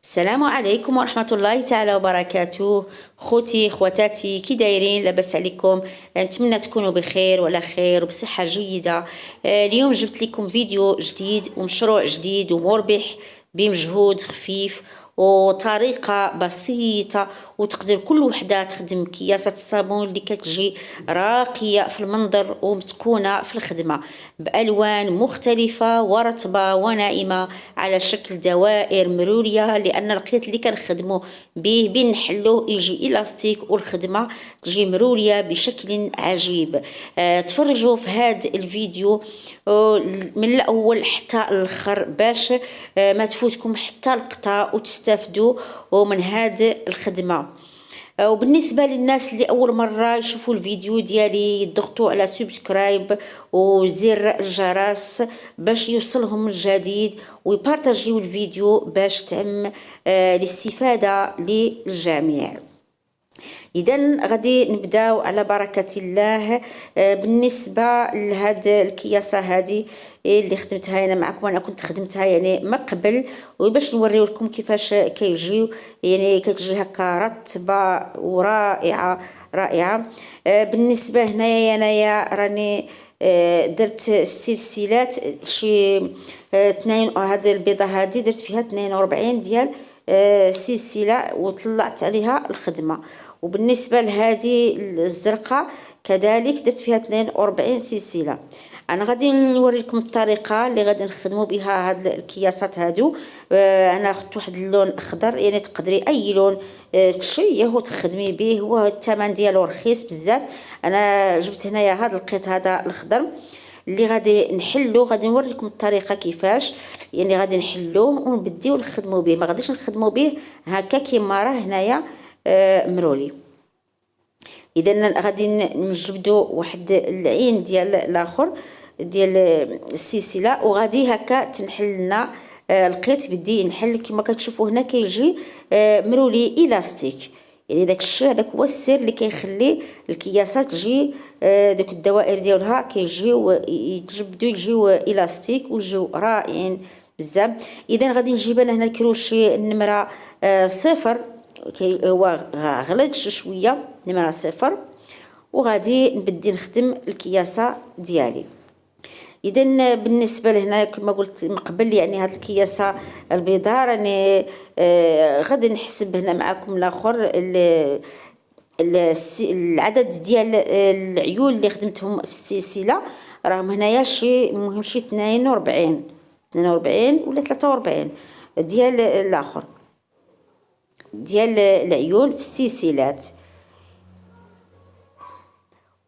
السلام عليكم ورحمة الله تعالى وبركاته. خوتي خواتاتي كي دايرين؟ لاباس عليكم؟ نتمنى تكونوا بخير وعلى خير وبصحة جيدة. اليوم جبت لكم فيديو جديد ومشروع جديد ومربح بمجهود خفيف وطريقة بسيطة، وتقدر كل وحدة تخدم كياسة الصابون اللي كتجي راقية في المنظر ومتقونة في الخدمة بألوان مختلفة ورطبة وناعمة على شكل دوائر مرورية، لأن الخيط اللي كنخدمو به بنحلوه يجي إلاستيك والخدمة تجي مرورية بشكل عجيب. تفرجوا في هذا الفيديو من الأول حتى الآخر باش ما تفوتكم حتى لقطة وتستافدوا من هذه الخدمة. وبالنسبه للناس اللي اول مره يشوفوا الفيديو ديالي يضغطوا على سبسكرايب وزر الجرس باش يوصلهم الجديد، ويبارطاجيو الفيديو باش تعم الاستفاده للجميع. اذا غادي نبداو على بركه الله. بالنسبه لهاد الكياسه هذه اللي خدمتها انا معكم، انا كنت خدمتها يعني ما قبل، وباش نوريو لكم كيفاش كيجيو، يعني كتجي هكا رطبه ورائعه رائعه. بالنسبه هنايا انايا راني درت السلسلات شي اثنين، هذه البيضه هذه درت فيها 42 ديال سلسله وطلعت عليها الخدمه. وبالنسبه لهذه الزرقاء كذلك درت فيها 42 سلسله. انا غادي نوري لكم الطريقه اللي غادي نخدموا بها هاد الكياسات هادو. انا اخذت واحد اللون اخضر، يعني تقدري اي لون تشريه وتخدمي به، هو الثمن ديالو رخيص بزاف. انا جبت هنايا هذا القيط هذا الاخضر اللي غادي نحلو، غادي نوري لكم الطريقه كيفاش، يعني غادي نحلوه ونبديو نخدموا به، ما غاديش نخدموا به هكا كيما راه هنايا مرولي. اذا غادي نجبدوا واحد العين ديال الاخر ديال السلسله، وغادي هكا تنحل لنا القيط بدي ينحل كما كتشوفوا هنا كيجي مرولي الاستيك. يعني داك الشيء هذاك هو السر اللي كيخلي الكياسات تجي دوك الدوائر ديالها كيجيو يتجبدوا يجيو الاستيك ويجيو رائعين بزاف. اذا غادي نجيب انا هنا الكروشي النمره صفر، هو غلق شويه نمره صفر، وغادي نبدي نخدم الكياسه ديالي. اذا بالنسبه لهنا كما قلت من قبل، يعني هاد الكياسه البيضاء راني غادي نحسب هنا معكم الاخر العدد ديال العيون اللي خدمتهم في السلسله، راهم هنايا شي مهم شي 42 ولا 43 ديال الاخر ديال العيون في السلسلات.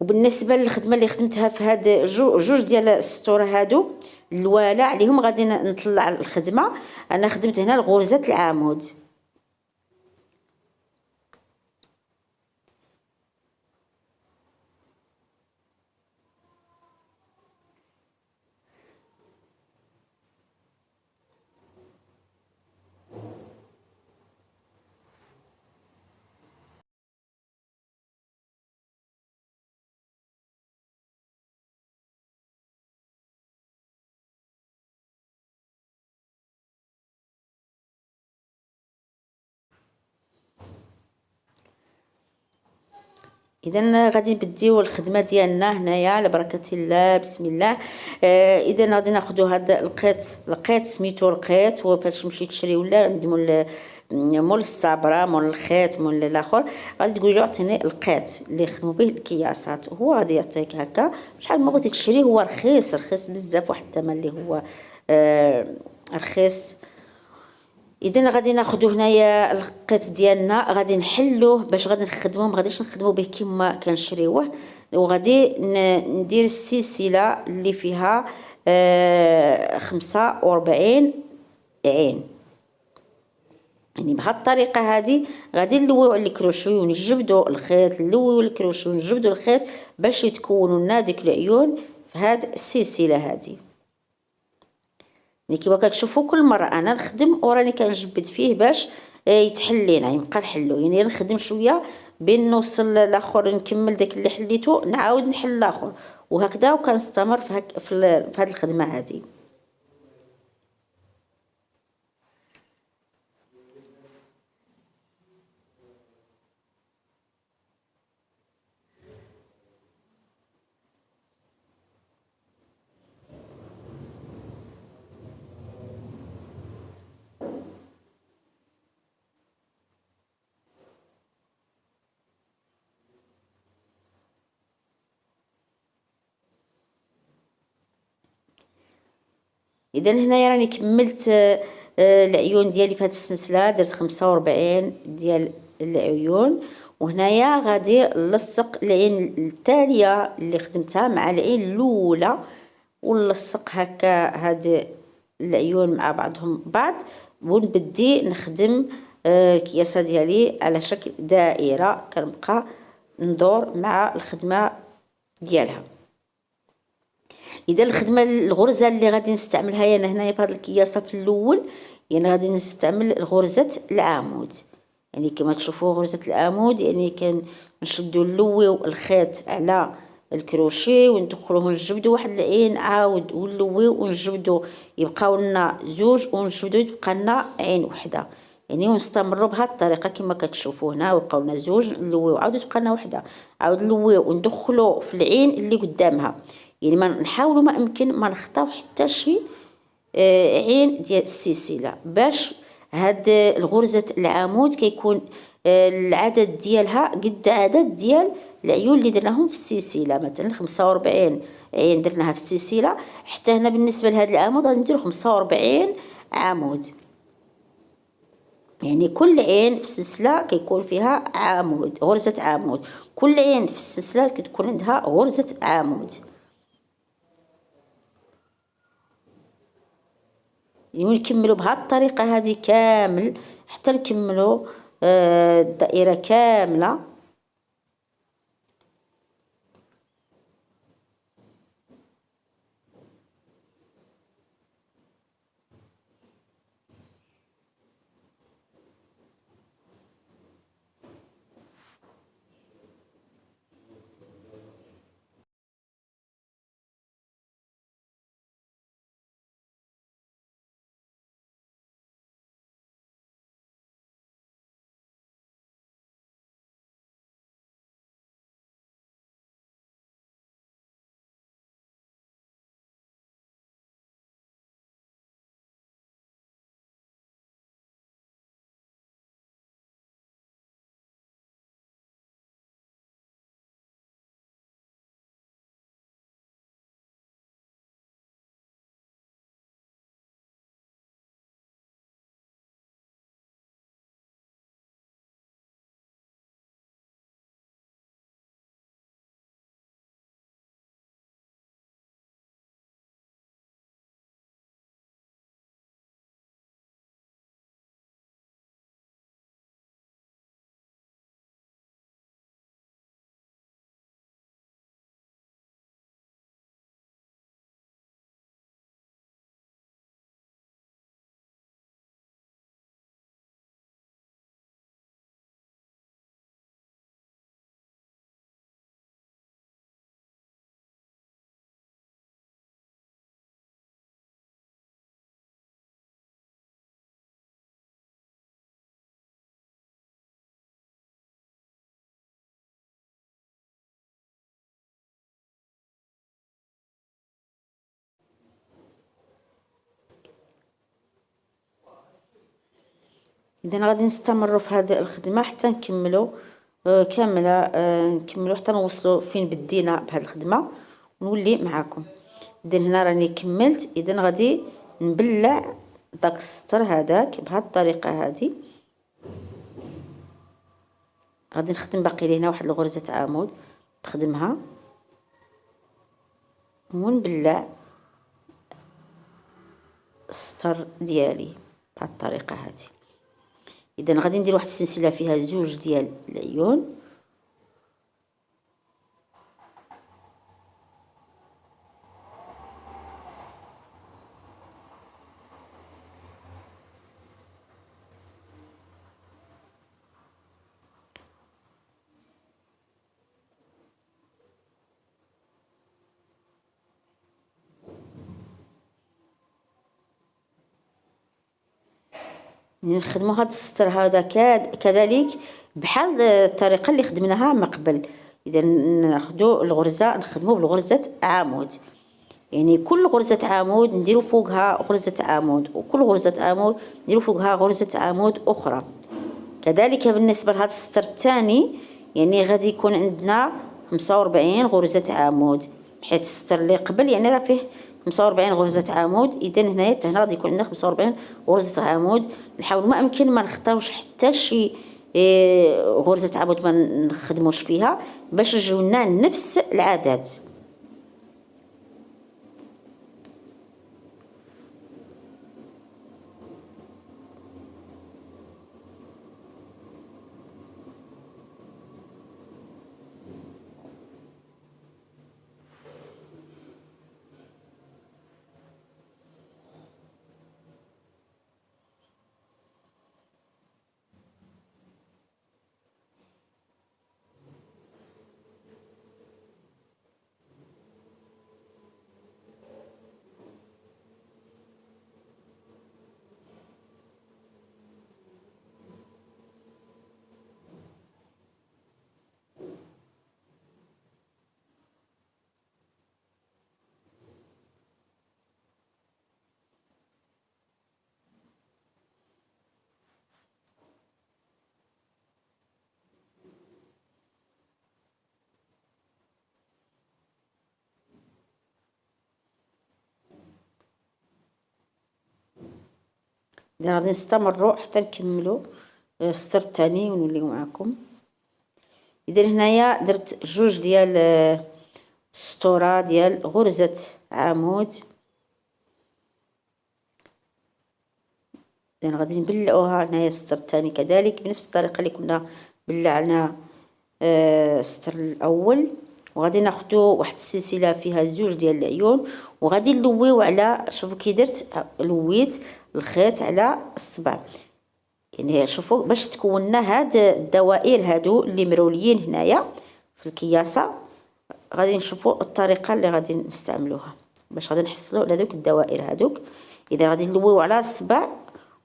وبالنسبه للخدمه اللي خدمتها في هاد جوج ديال السطور هادو الوالا عليهم غادي نطلع الخدمه. انا خدمت هنا الغرزه العمود. اذا غادي نبديو الخدمه ديالنا هنايا على بركه الله، بسم الله. اذا غادي ناخذوا هذا القيط سميتو القيط، وفاش تمشي تشري ولا ندمو مول الصابره مول الخيط مول الاخر، غادي تقولي له عطيني القيط اللي يخدموا به الكياسات، هو غادي يعطيك هكا شحال ما بغيتي تشري. هو رخيص بزاف، واحد الثمن اللي هو رخيص. اذا غادي ناخذوا هنايا القيط ديالنا، غادي نحلوه باش غادي نخدموه، ما غاديش نخدموه به كما كنشريوه. وغادي ندير السلسله اللي فيها 45 عين، يعني بهاد الطريقه هذه غادي نلويو على الكروشي ونجبدوا الخيط، نلويو الكروشي ونجبدوا الخيط باش يتكونوا لنا ديك العيون في هاد السلسله هذه. يعني كما كتشوفوا كل مره انا نخدم وراني كنجبد فيه باش يتحل لينا، يبقى نحلو، يعني نخدم شويه بين نوصل لاخر نكمل داك اللي حليته نعاود نحل الاخر، وهكذا وكنستمر في هاد الخدمه هذه. اذا هنايا راني كملت العيون ديالي في هذه السلسله، درت 45 ديال العيون. وهنايا غادي نلصق العين التاليه اللي خدمتها مع العين الاولى، ونلصق هكا هاد العيون مع بعضهم بعض، ونبدي نخدم الكياسه ديالي على شكل دائره، كنبقى ندور مع الخدمه ديالها. اذا الخدمه الغرزه اللي غادي نستعملها انا هنايا في هذه الكياسه في الاول، يعني غادي نستعمل غرزه العمود. يعني كما تشوفوا غرزه العمود، يعني كنشدوا نلويو الخيط على الكروشي وندخلوه نجبدوا واحد العين، عاود ونلويو ونجبدوا، يبقاو لنا زوج، ونجبدوا يبقى لنا عين وحده. يعني ونستمروا بهذه الطريقه كما كتشوفوا هنا، ويبقاو لنا زوج، نلويو عاود تبقى لنا وحده، عاود نلويو وندخلوا في العين اللي قدامها. يعني ما نحاولوا ما امكن ما نخطاو حتى شي عين ديال السلسله، باش هاد الغرزه العمود كيكون العدد ديالها قد عدد ديال العيون اللي درناهم في السلسله. مثلا 45 عين درناها في السلسله، حتى هنا بالنسبه لهذا العمود غادي نديرو 45 عمود. يعني كل عين في السلسله كيكون فيها عمود، غرزه عمود. كل عين في السلسله كتكون عندها غرزه عمود. يعني نكملوا بهذه الطريقه هذه كامل حتى نكملوا الدائره كامله. اذا غادي نستمروا في هذه الخدمه حتى نكملوا كامله، نكملوا حتى نوصلوا فين بدينا بهذه الخدمه ونولي معكم. اذا هنا راني كملت. اذا غادي نبلع داك السطر هذاك بهذه الطريقه هذه. غادي نخدم باقي لي هنا واحد الغرزه عمود، نخدمها ونبلع السطر ديالي بهذه الطريقه هذه. اذا غادي ندير واحد السلسله فيها زوج ديال العيون، نخدموا هذا السطر هذا كذلك بحال الطريقه اللي خدمناها من قبل. اذا ناخذوا الغرزه نخدموا بالغرزه عمود، يعني كل غرزه عمود نديروا فوقها غرزه عمود، وكل غرزه عمود نديروا فوقها غرزه عمود اخرى. كذلك بالنسبه لهذا السطر الثاني، يعني غادي يكون عندنا 45 غرزه عمود، بحيث السطر اللي قبل يعني راه فيه 45 غرزة عمود. إذا هنا غادي يكون عندنا 45 غرزة عمود. نحاول ما أمكن ما نخطاوش حتى شي غرزة عمود ما نخدموش فيها باش يجيو لنا نفس العدد. إذا غادي نستمروا حتى نكملوا السطر الثاني ونوليو معكم. إذا هنايا درت جوج ديال السطورة ديال غرزة عمود. إذا غادي نبلعوها هنايا السطر الثاني كذلك بنفس الطريقة اللي كنا بلعنا السطر الأول. وغادي ناخدو واحد السلسلة فيها زوج ديال العيون وغادي نلويو على، شوفوا كي درت لويت الخيط على الصبع، يعني شوفوا باش تكوننا هاد الدوائر هادو اللي مروليين هنايا في الكياسة. غادي نشوفوا الطريقة اللي غادي نستعملوها باش غادي نحصلوا على دوك الدوائر هادوك. إذا غادي نلويو على الصبع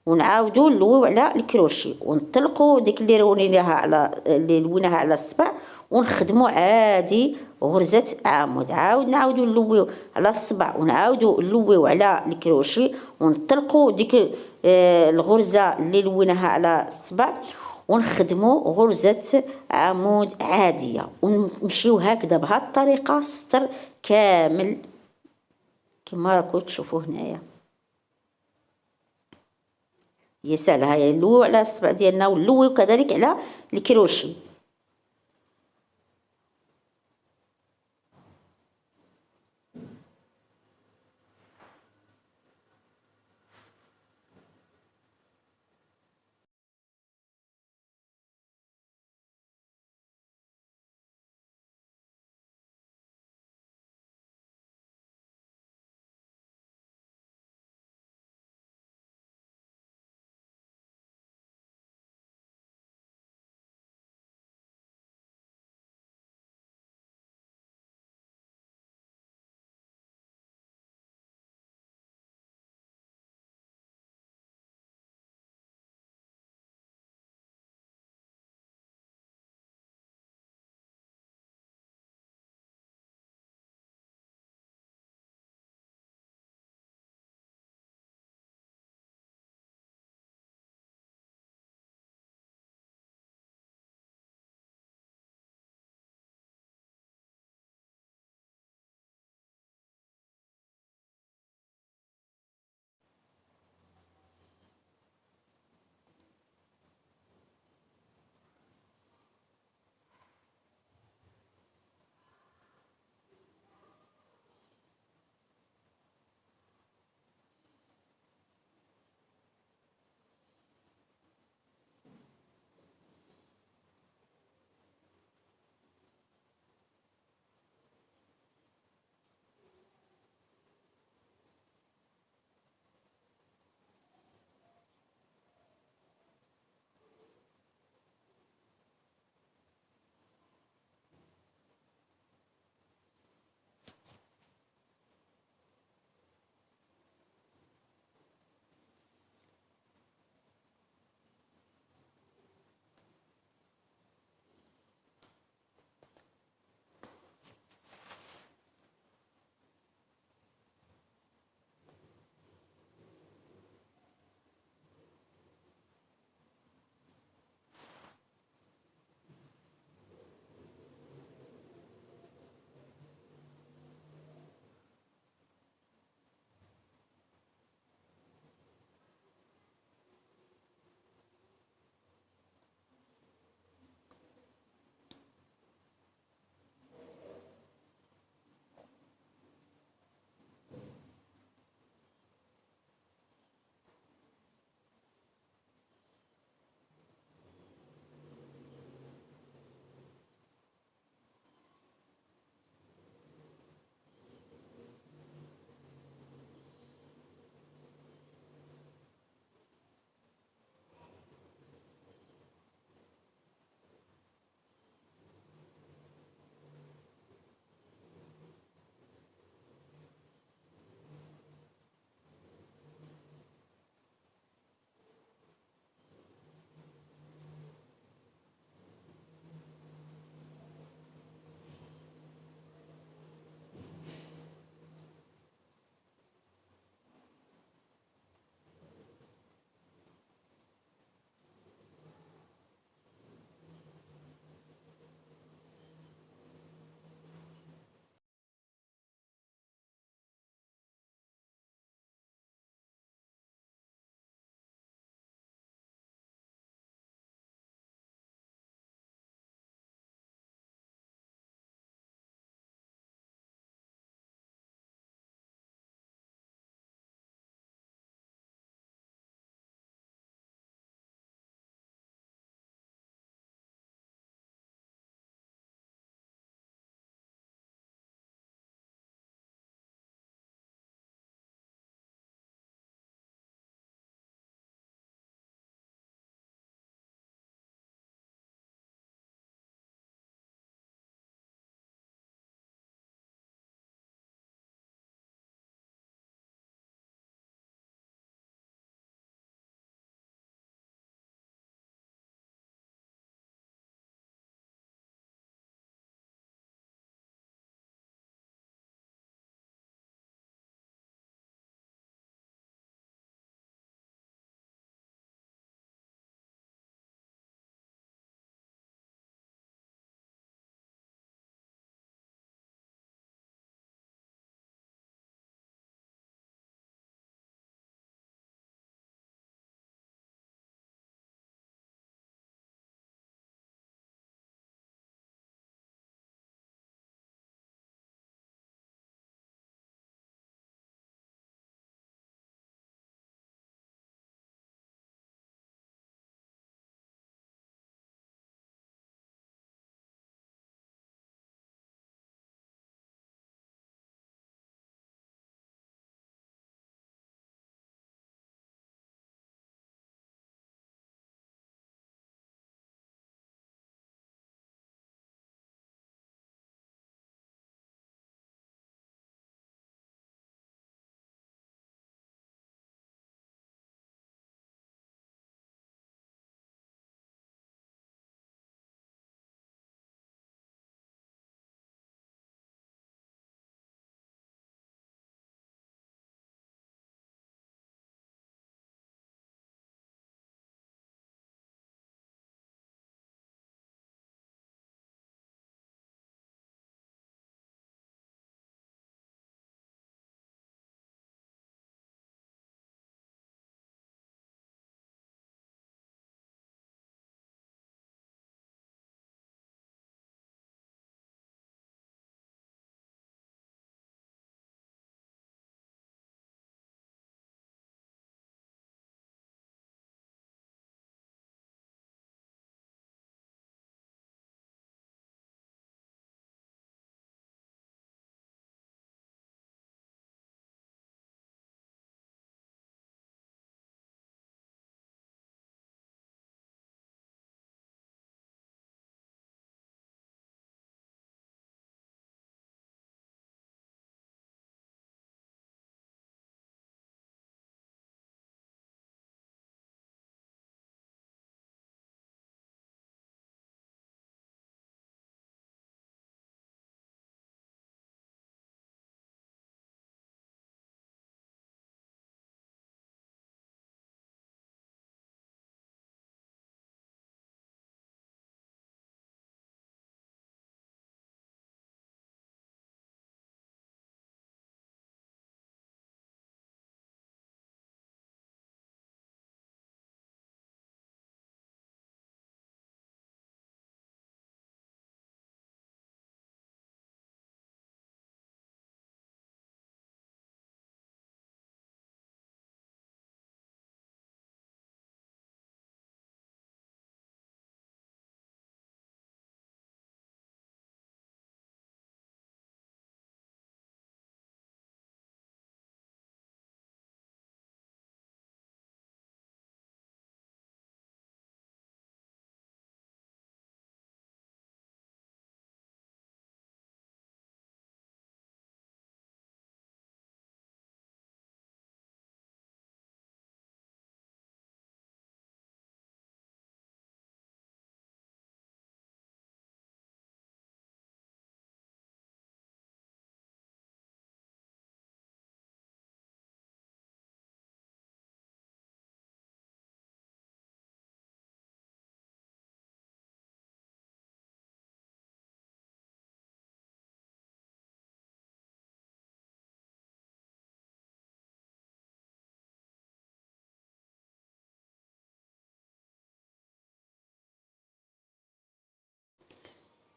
ونعاودو نلويو على الكروشي ونطلقوا ديك اللي لويناها على الصبع ونخدموا عادي غرزة عمود. نعاودو نلويو على الصبع ونعاودو نلويو على الكروشي ونطلقوا ديك الغرزة اللي لويناها على الصبع ونخدموا غرزة عمود عادية ونمشيو هكذا بهاد الطريقة السطر كامل كما راكم تشوفوا هنايا. هي سهلة، هاي نلويو على الصبع ديالنا ونلويو كذلك على الكروشي.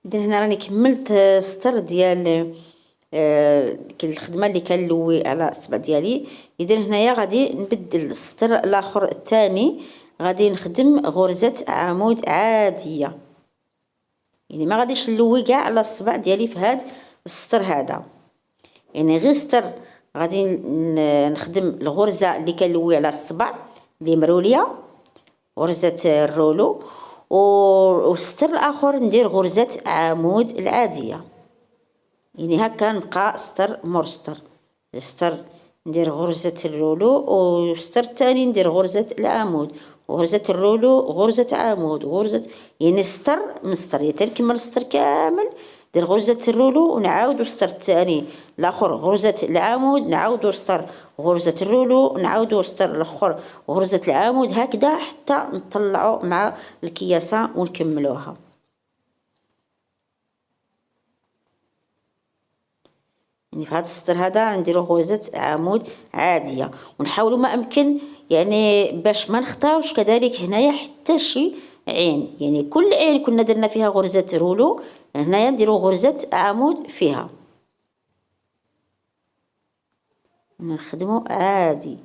إذا هنا راني كملت سطر ديال الخدمه اللي كنلوي على الصبع ديالي. اذا هنايا غادي نبدل السطر الاخر الثاني، غادي نخدم غرزه عمود عاديه، يعني ما غاديش نلوي كاع على الصبع ديالي في هذا السطر هذا، يعني غير سطر غادي نخدم الغرزه اللي كنلوي على الصبع اللي مروليه، غرزه الرولو، والسطر الاخر ندير غرزه عمود العاديه، يعني هكا نبقى سطر مور سطر. سطر ندير غرزه الرولو، والسطر الثاني ندير غرزه العمود، غرزه الرولو، غرزه عمود، غرزه، يعني سطر من سطر، يعني تنكمل السطر كامل ندير غرزه الرولو ونعاودو السطر الثاني الاخر غرزه العمود، نعاودو سطر غرزه الرولو، نعاودو سطر الاخر غرزه العمود، هكذا حتى نطلعو مع الكياسه ونكملوها. يعني في هذا السطر هذا نديرو غرزة عمود عادية، ونحاولوا ما امكن يعني باش ما نخطاوش كذلك هنايا حتى شي عين، يعني كل عين كنا درنا فيها غرزة رولو هنايا نديرو غرزة عمود فيها، نخدمو عادي.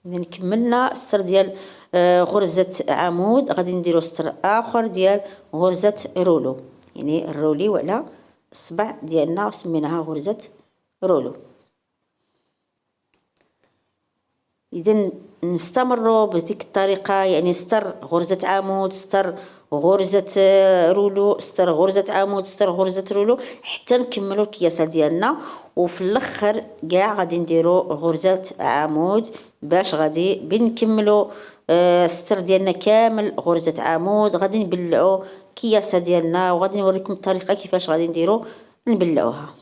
اذا كملنا السطر ديال غرزه عمود. غادي نديرو سطر اخر ديال غرزه رولو، يعني الروليو على الصبع ديالنا وسميناها غرزه رولو. اذا نستمروا بديك الطريقه، يعني سطر غرزه عمود، سطر غرزه رولو، سطر غرزه عمود، سطر غرزه رولو، حتى نكملوا الكياسه ديالنا. وفي الاخر كاع غادي نديروا غرزه عمود باش غادي بنكملوا السطر ديالنا كامل غرزه عمود. غادي نبلعوا الكياسه ديالنا وغادي نوريكم الطريقه كيفاش غادي نديروا نبلعوها.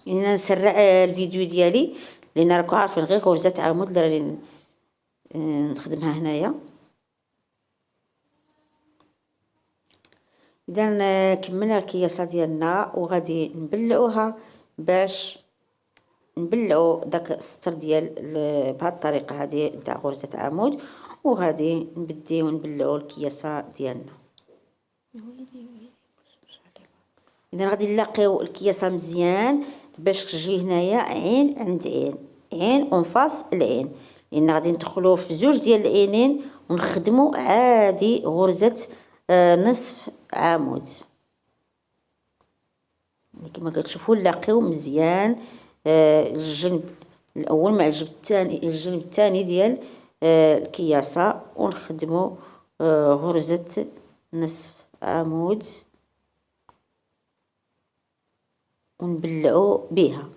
يعني نسرع الفيديو ديالي لان راكم عارفين غير غرزه عمود اللي راني نخدمها هنايا. اذا كملنا الكياسه ديالنا وغادي نبلعوها باش نبلعو داك السطر ديال بهاد الطريقه هذه نتاع غرزه عمود، وغادي نبديو نبلعو الكياسه ديالنا. اذا غادي نلاقيو الكياسه مزيان باش تجي هنايا عين عند عين، عين اون فاس العين، لان غادي ندخلو في زوج ديال العينين ونخدمو عادي غرزه نصف عمود. كما كتشوفوا نلاقيو مزيان الجنب الاول مع الجنب الثاني، الجنب الثاني ديال الكياسه، ونخدمو غرزه نصف عمود ونبلعو بها.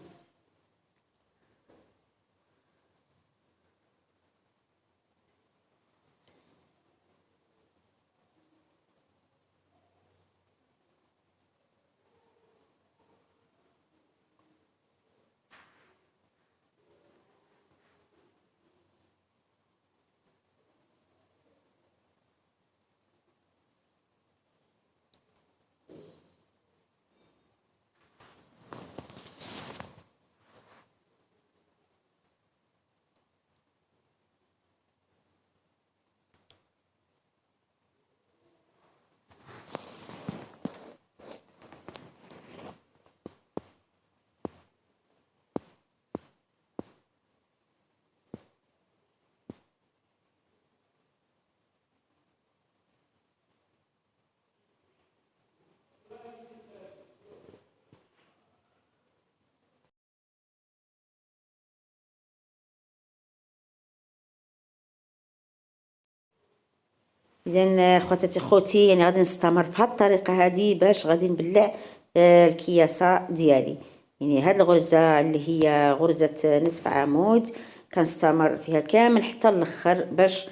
اذا خواتاتي خوتي، يعني غادي نستمر بهاد الطريقه هذه باش غادي نبلع الكياسه ديالي. يعني هاد الغرزه اللي هي غرزه نصف عمود كنستمر فيها كامل حتى الاخر باش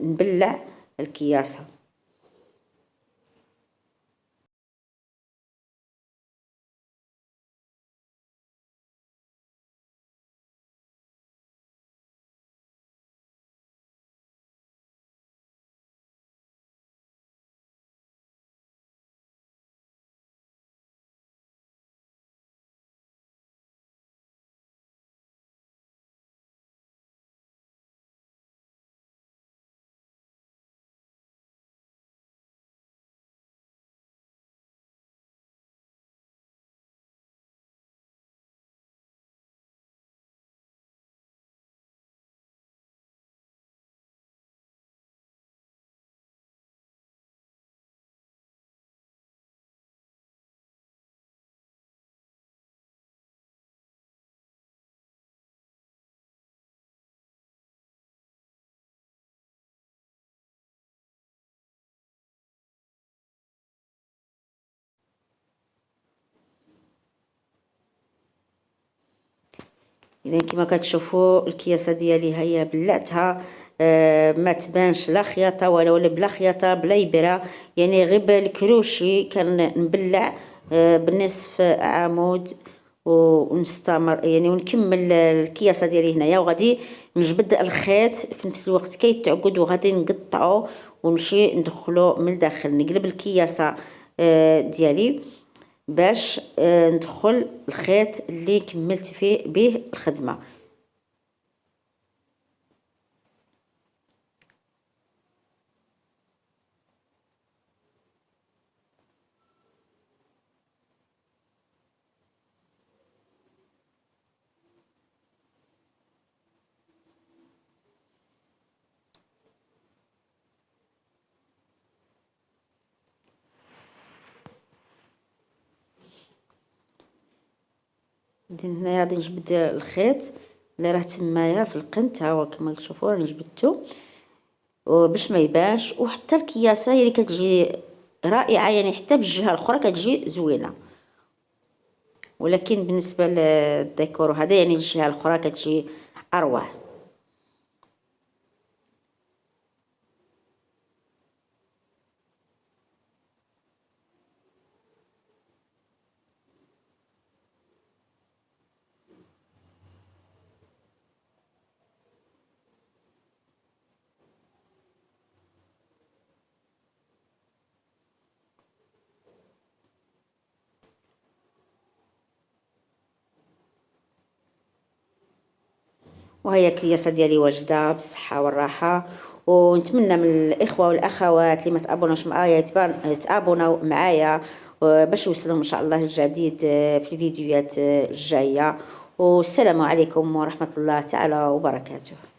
نبلع الكياسه. اذا كما كتشوفوا الكياسه ديالي هي بلعتها، ما تبانش لا خياطه ولا بلا خياطه بلا ابره، يعني غير بالكروشي كنبلع بنصف عمود ونستمر يعني ونكمل الكياسه ديالي هنايا، وغادي نجبد الخيط في نفس الوقت كيتعقد، وغادي نقطعو ونمشي ندخلو من الداخل، نقلب الكياسه ديالي باش ندخل الخيط اللي كملت فيه به الخدمه. هنايا غادي نجبد الخيط اللي راه تمايا في القنت، ها هو كما تشوفوا راني جبدته باش ما يبانش، وحتى الكياسه هي اللي كتجي رائعه، يعني حتى بالجهه الاخرى كتجي زوينه، ولكن بالنسبه للديكور هذا يعني الجهه الاخرى كتجي اروع. وهي الكياسه ديالي واجده بالصحه والراحه، ونتمنى من الاخوه والاخوات اللي ما تابوناش معايا يتابوناو معايا باش يوصلهم ان شاء الله الجديد في الفيديوهات الجايه. والسلام عليكم ورحمه الله تعالى وبركاته.